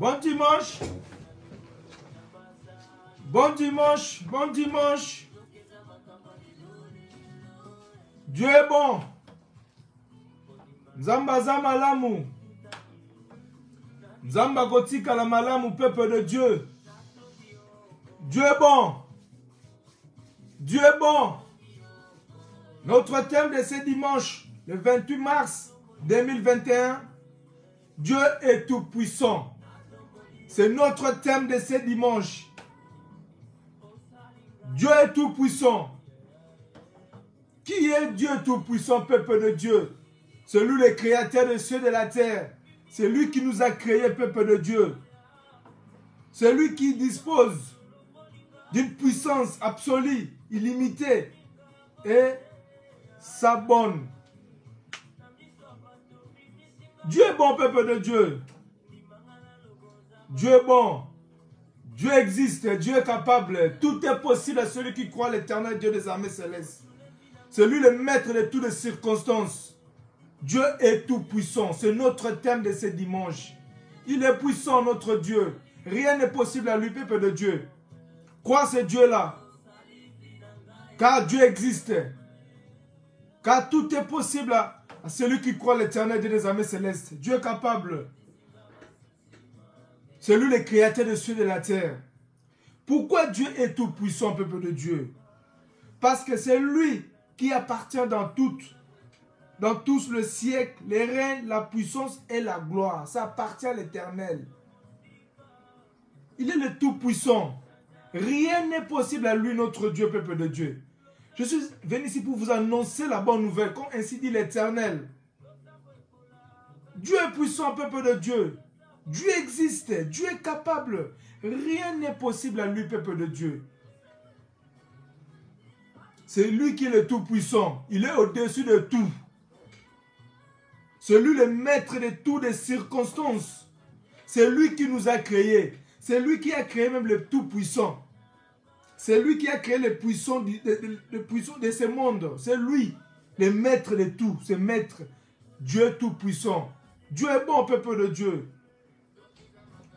Bon dimanche. Bon dimanche. Bon dimanche. Dieu est bon. Nzamba za malamu. Nzamba kotika la malamu, peuple de Dieu. Dieu est bon. Dieu est bon. Notre thème de ce dimanche, le 28 mars 2021, Dieu est tout puissant. C'est notre thème de ce dimanche. Dieu est tout puissant. Qui est Dieu tout puissant, peuple de Dieu? C'est lui le créateur des cieux et de la terre. C'est lui qui nous a créés, peuple de Dieu. C'est lui qui dispose d'une puissance absolue, illimitée et s'abonne. Dieu est bon, peuple de Dieu. Dieu est bon. Dieu existe. Dieu est capable. Tout est possible à celui qui croit l'éternel Dieu des armées célestes. C'est lui le maître de toutes les circonstances. Dieu est tout puissant. C'est notre thème de ce dimanche. Il est puissant, notre Dieu. Rien n'est possible à lui, peuple de Dieu. Crois ce Dieu-là. Car Dieu existe. Car tout est possible à celui qui croit l'éternel Dieu des armées célestes. Dieu est capable. C'est lui le créateur des cieux et de la terre. Pourquoi Dieu est tout puissant, peuple de Dieu? Parce que c'est lui qui appartient dans tous le siècle, les règnes, la puissance et la gloire. Ça appartient à l'Éternel. Il est le tout-puissant. Rien n'est possible à lui, notre Dieu, peuple de Dieu. Je suis venu ici pour vous annoncer la bonne nouvelle, comme ainsi dit l'Éternel. Dieu est puissant, peuple de Dieu. Dieu existe, Dieu est capable. Rien n'est possible à lui, peuple de Dieu. C'est lui qui est le tout-puissant. Il est au-dessus de tout. C'est lui le maître de toutes les circonstances. C'est lui qui nous a créés. C'est lui qui a créé même le tout-puissant. C'est lui qui a créé les puissants de ce monde. C'est lui, le maître de tout. C'est maître. Dieu tout-puissant. Dieu est bon, peuple de Dieu.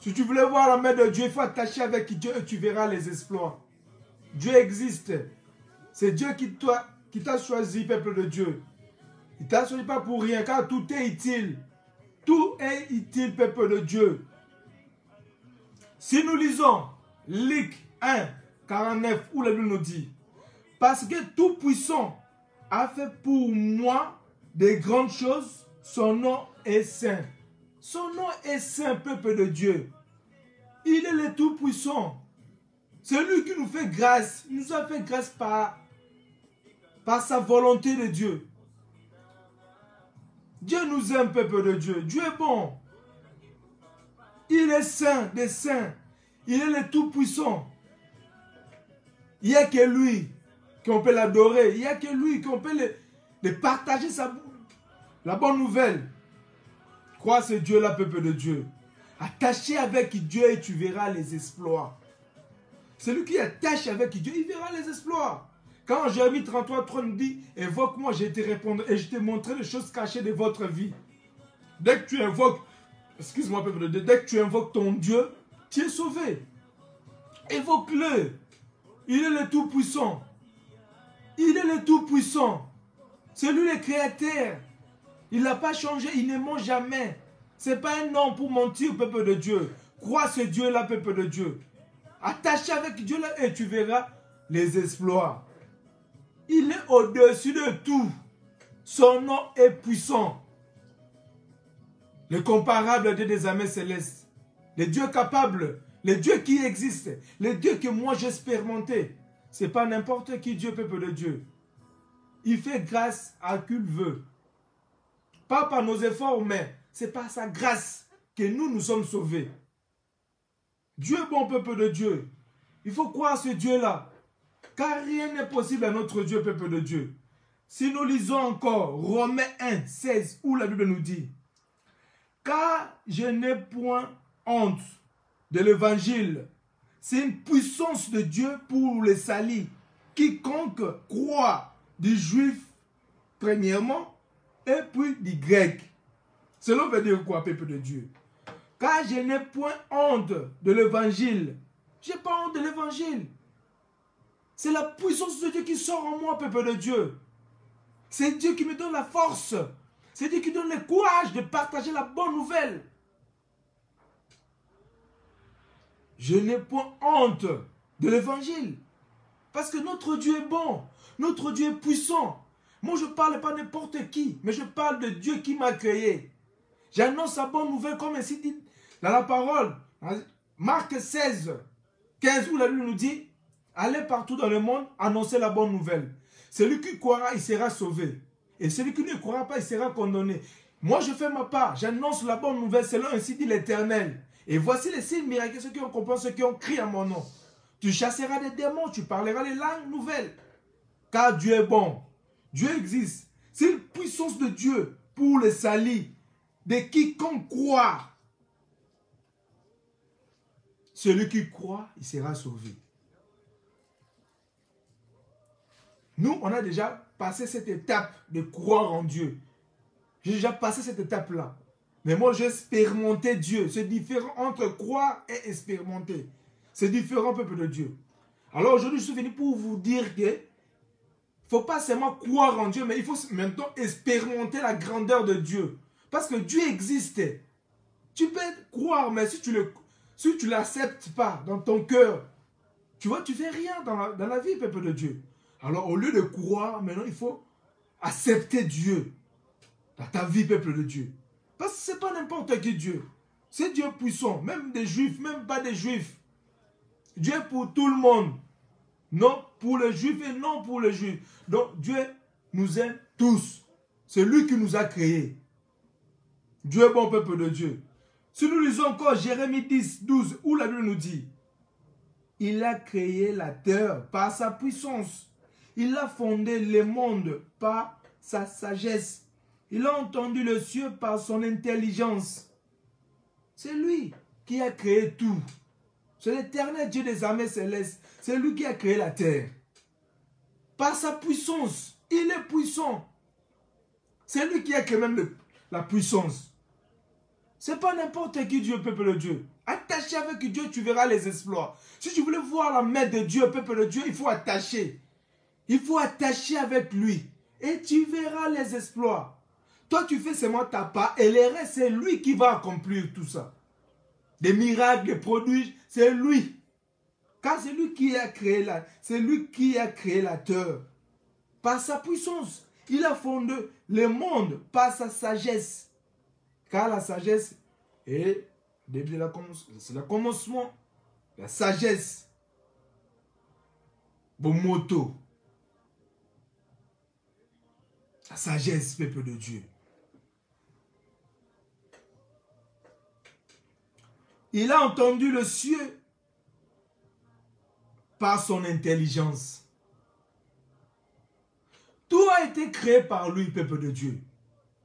Si tu voulais voir la main de Dieu, il faut attacher avec Dieu et tu verras les exploits. Dieu existe. C'est Dieu qui t'a choisi, peuple de Dieu. Il ne t'a choisi pas pour rien, car tout est utile. Tout est utile, peuple de Dieu. Si nous lisons Luc 1, 49, où la Bible nous dit, parce que tout puissant a fait pour moi de grandes choses, son nom est saint. Son nom est saint, peuple de Dieu. Il est le tout puissant. C'est lui qui nous fait grâce. Il nous a fait grâce par sa volonté de Dieu. Dieu nous aime, peuple de Dieu. Dieu est bon. Il est saint des saints. Il est le tout-puissant. Il n'y a que lui qu'on peut l'adorer. Il n'y a que lui qu'on peut le partager la bonne nouvelle. Crois ce Dieu-là, peuple de Dieu. Attaché avec Dieu et tu verras les exploits. Celui qui attache avec Dieu, il verra les exploits. Quand Jérémie 33, 30 dit, évoque-moi, je te répondrai et je te montrerai les choses cachées de votre vie. Dès que tu invoques, excuse-moi, peuple de Dieu, dès que tu invoques ton Dieu, tu es sauvé. Évoque-le. Il est le tout-puissant. Il est le tout-puissant. C'est lui le créateur. Il n'a pas changé, il ne ment jamais. Ce n'est pas un nom pour mentir, peuple de Dieu. Crois ce Dieu-là, peuple de Dieu. Attaché avec Dieu là et tu verras les exploits. Il est au-dessus de tout. Son nom est puissant. Le comparable Dieu des armées célestes. Le Dieu capable. Le Dieu qui existe. Le Dieu que moi j'ai expérimenté. Ce n'est pas n'importe qui Dieu, peuple de Dieu. Il fait grâce à qui il veut. Pas par nos efforts, mais c'est par sa grâce que nous sommes sauvés. Dieu est bon, peuple de Dieu. Il faut croire ce Dieu-là. Car rien n'est possible à notre Dieu, peuple de Dieu. Si nous lisons encore Romains 1, 16, où la Bible nous dit, car je n'ai point honte de l'évangile. C'est une puissance de Dieu pour le salut. Quiconque croit, du juif premièrement, et puis du grec. Cela veut dire quoi, peuple de Dieu? Car je n'ai point honte de l'évangile. Je n'ai pas honte de l'évangile. C'est la puissance de Dieu qui sort en moi, peuple de Dieu. C'est Dieu qui me donne la force. C'est Dieu qui donne le courage de partager la bonne nouvelle. Je n'ai point honte de l'évangile. Parce que notre Dieu est bon. Notre Dieu est puissant. Moi, je ne parle pas n'importe qui, mais je parle de Dieu qui m'a créé. J'annonce la bonne nouvelle comme ainsi dit dans la parole. Marc 16, 15, où la Bible nous dit, allez partout dans le monde, annoncez la bonne nouvelle. Celui qui croira, il sera sauvé. Et celui qui ne croira pas, il sera condamné. Moi, je fais ma part. J'annonce la bonne nouvelle selon ainsi dit l'Éternel. Et voici les signes miraculeux, ceux qui ont compris, ceux qui ont crié à mon nom. Tu chasseras des démons, tu parleras les langues nouvelles. Car Dieu est bon. Dieu existe. C'est une puissance de Dieu pour le salut de quiconque croit. Celui qui croit, il sera sauvé. Nous, on a déjà passé cette étape de croire en Dieu. J'ai déjà passé cette étape-là. Mais moi, j'ai expérimenté Dieu. C'est différent entre croire et expérimenter. C'est différent, peuple de Dieu. Alors aujourd'hui, je suis venu pour vous dire que il ne faut pas seulement croire en Dieu, mais il faut maintenant expérimenter la grandeur de Dieu. Parce que Dieu existe. Tu peux croire, mais si tu ne l'acceptes pas dans ton cœur, tu vois, tu ne fais rien dans la vie, peuple de Dieu. Alors, au lieu de croire, maintenant, il faut accepter Dieu dans ta vie, peuple de Dieu. Parce que ce n'est pas n'importe qui Dieu. C'est Dieu puissant, même des Juifs, même pas des Juifs. Dieu est pour tout le monde. Non pour les Juifs et non pour les Juifs. Donc, Dieu nous aime tous. C'est lui qui nous a créés. Dieu est bon, peuple de Dieu. Si nous lisons encore Jérémie 10, 12, où la Bible nous dit, il a créé la terre par sa puissance. Il a fondé le monde par sa sagesse. Il a entendu le ciel par son intelligence. C'est lui qui a créé tout. C'est l'Éternel Dieu des armées célestes. C'est lui qui a créé la terre. Par sa puissance. Il est puissant. C'est lui qui a créé même la puissance. Ce n'est pas n'importe qui Dieu, peuple de Dieu. Attaché avec Dieu, tu verras les exploits. Si tu voulais voir la main de Dieu, peuple de Dieu, il faut attacher. Il faut attacher avec lui. Et tu verras les exploits. Toi, tu fais seulement ta part. Et le reste, c'est lui qui va accomplir tout ça. Des miracles, des prodiges, c'est lui. Car c'est lui qui a créé la terre. Par sa puissance. Il a fondé le monde par sa sagesse. Car la sagesse est c'est le commencement. La sagesse. Bon moto. La sagesse, peuple de Dieu. Il a entendu le ciel par son intelligence. Tout a été créé par lui, peuple de Dieu.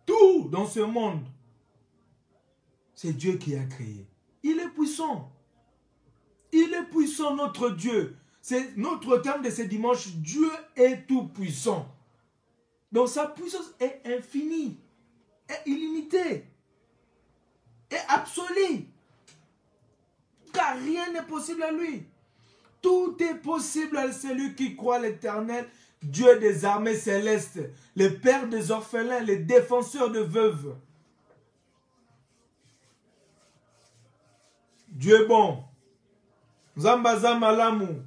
Tout dans ce monde. C'est Dieu qui a créé. Il est puissant. Il est puissant, notre Dieu. C'est notre terme de ce dimanche. Dieu est tout puissant. Donc sa puissance est infinie, est illimitée, est absolue. Car rien n'est possible à lui. Tout est possible à celui qui croit l'Éternel, Dieu des armées célestes, le Père des orphelins, le défenseur de veuves. Dieu est bon. Zamba zamalamu.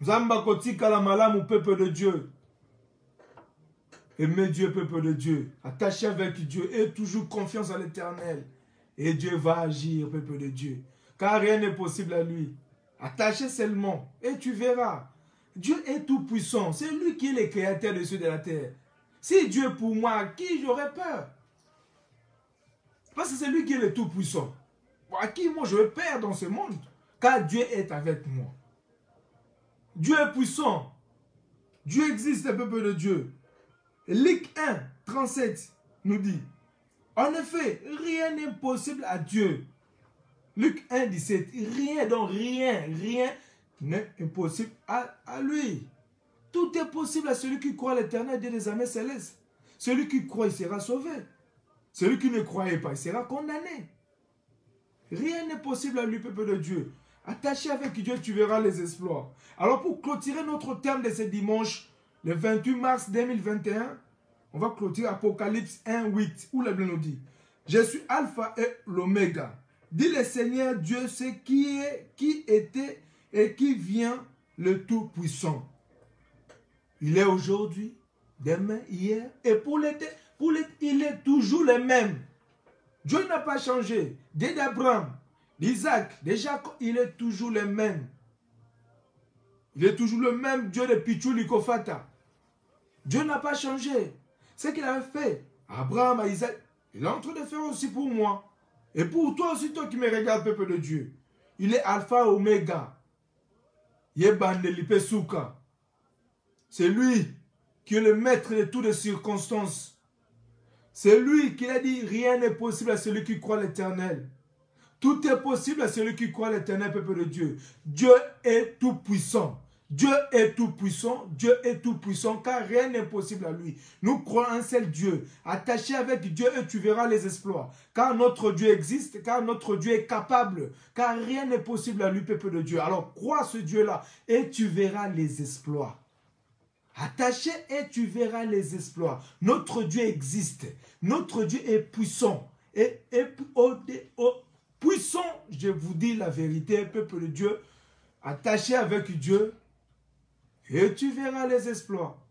Zamba kotika la malamu, peuple de Dieu. Aimez Dieu, peuple de Dieu. Attachez avec Dieu. Aie toujours confiance à l'Éternel. Et Dieu va agir, peuple de Dieu. Car rien n'est possible à lui. Attachez seulement. Et tu verras. Dieu est tout puissant. C'est lui qui est le créateur de ceux de la terre. Si Dieu est pour moi, à qui j'aurais peur? Parce que c'est lui qui est le tout puissant. À qui moi je vais peur dans ce monde? Car Dieu est avec moi. Dieu est puissant. Dieu existe, le peuple de Dieu. Luc 1, 37 nous dit, en effet, rien n'est possible à Dieu. Luc 1, 17, rien, donc rien n'est impossible à lui. Tout est possible à celui qui croit à l'Éternel Dieu des armées célestes. Celui qui croit, il sera sauvé. Celui qui ne croyait pas, il sera condamné. Rien n'est possible à lui, peuple de Dieu. Attaché avec Dieu, tu verras les exploits. Alors pour clôturer notre thème de ce dimanche, le 28 mars 2021, on va clôturer Apocalypse 1, 8, où la Bible nous dit, je suis Alpha et l'Oméga. Dit le Seigneur Dieu, c'est qui est, qui était et qui vient, le Tout-Puissant. Il est aujourd'hui, demain, hier, et pour l'été, il est toujours le même. Dieu n'a pas changé. Dieu d'Abraham, d'Isaac, de Jacob, il est toujours le même. Il est toujours le même Dieu de Pichou Likofata. Dieu n'a pas changé. Ce qu'il avait fait, Abraham, à Isaac, il est en train de faire aussi pour moi. Et pour toi aussi, toi qui me regardes, peuple de Dieu. Il est Alpha Oméga. Yebandelipesouka. C'est lui qui est le maître de toutes les circonstances. C'est lui qui a dit, rien n'est possible à celui qui croit l'Éternel. Tout est possible à celui qui croit l'Éternel, peuple de Dieu. Dieu est tout puissant. Dieu est tout puissant. Dieu est tout puissant, car rien n'est possible à lui. Nous croyons un seul Dieu. Attaché avec Dieu et tu verras les exploits. Car notre Dieu existe, car notre Dieu est capable. Car rien n'est possible à lui, peuple de Dieu. Alors crois ce Dieu-là et tu verras les exploits. Attaché et tu verras les exploits. Notre Dieu existe. Notre Dieu est puissant. Et puissant, je vous dis la vérité, peuple de Dieu. Attaché avec Dieu et tu verras les exploits.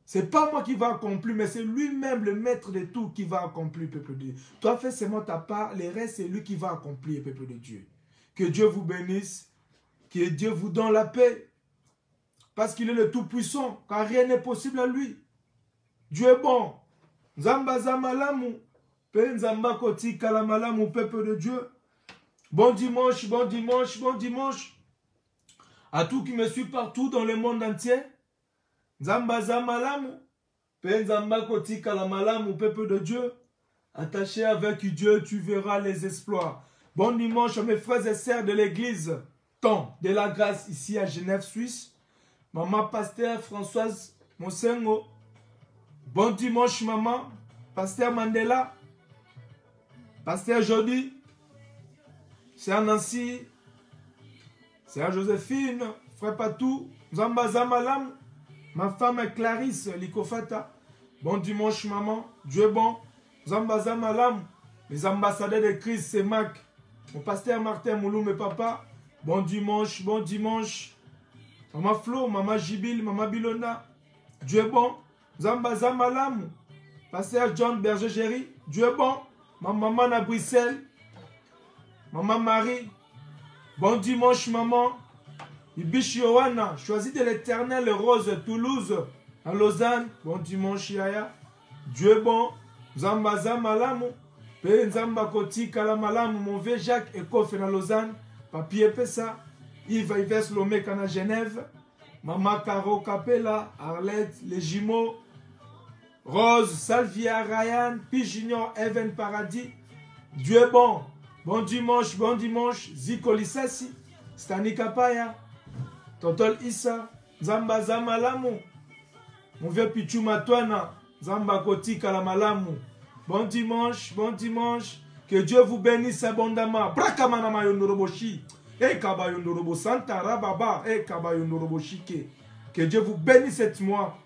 Ce n'est pas moi qui va accomplir, mais c'est lui-même le maître de tout qui va accomplir, peuple de Dieu. Toi, fais seulement ta part, les restes, c'est lui qui va accomplir, peuple de Dieu. Que Dieu vous bénisse, que Dieu vous donne la paix. Parce qu'il est le Tout-Puissant, car rien n'est possible à lui. Dieu est bon. Nzamba zamalamu. Pe nzamba koti kalamalamu, peuple de Dieu. Bon dimanche, bon dimanche, bon dimanche. À tous qui me suivent partout dans le monde entier. Nzamba zamalamu. Pe nzamba koti kalamalamu, peuple de Dieu. Attaché avec Dieu, tu verras les exploits. Bon dimanche à mes frères et sœurs de l'église. Temps de la grâce ici à Genève, Suisse. Maman pasteur Françoise Monsengo. Bon dimanche maman. Pasteur Mandela. Pasteur Jody. Sœur Nancy. Sœur Joséphine. Frère Patou. Zamba Zamalam. Ma femme est Clarisse Likofata. Bon dimanche maman. Dieu est bon. Zamba Zamalam. Les ambassadeurs de Christ, c'est Mac. Mon pasteur Martin Moulou, mes papas. Bon dimanche, bon dimanche. Maman Flo, Maman Jibil, Maman Bilona. Dieu est bon. Zamba Zamalam. Pasteur John Berger-Géry. Dieu est bon. Ma maman à Bruxelles. Maman Marie. Bon dimanche, maman. Ibishi Yohana. Choisis de l'Éternel Rose, Toulouse. À Lausanne. Bon dimanche, Yaya. Dieu est bon. Zamba Zamalam. Pe Nzamba Koti Kalamalam. Mon vieux Jacques Ekofe à Lausanne. Papier Pessa. Yves Ives Lomeka à Genève. Maman Caro Capella, Arlette, les jumeaux. Rose, Salvia, Ryan, Pi Junior, Evan Paradis. Dieu est bon. Bon dimanche, Ziko Lissassi, Stani Kapaya, Totol Issa, Zamba Zamalamu. Mon vieux Pichou Matouana, Zamba Koti Kalamalamu. Bon dimanche. Que Dieu vous bénisse abondamment. Brakamana Mayonoroboshi. Et Kabayondorobo Santa Rababa. Et Kabayondorobo Shike. Que Dieu vous bénisse cette mois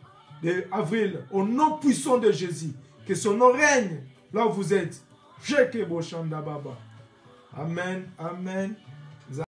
d'avril. Au nom puissant de Jésus. Que son nom règne là où vous êtes. Sheke Boshanda Baba. Amen. Amen.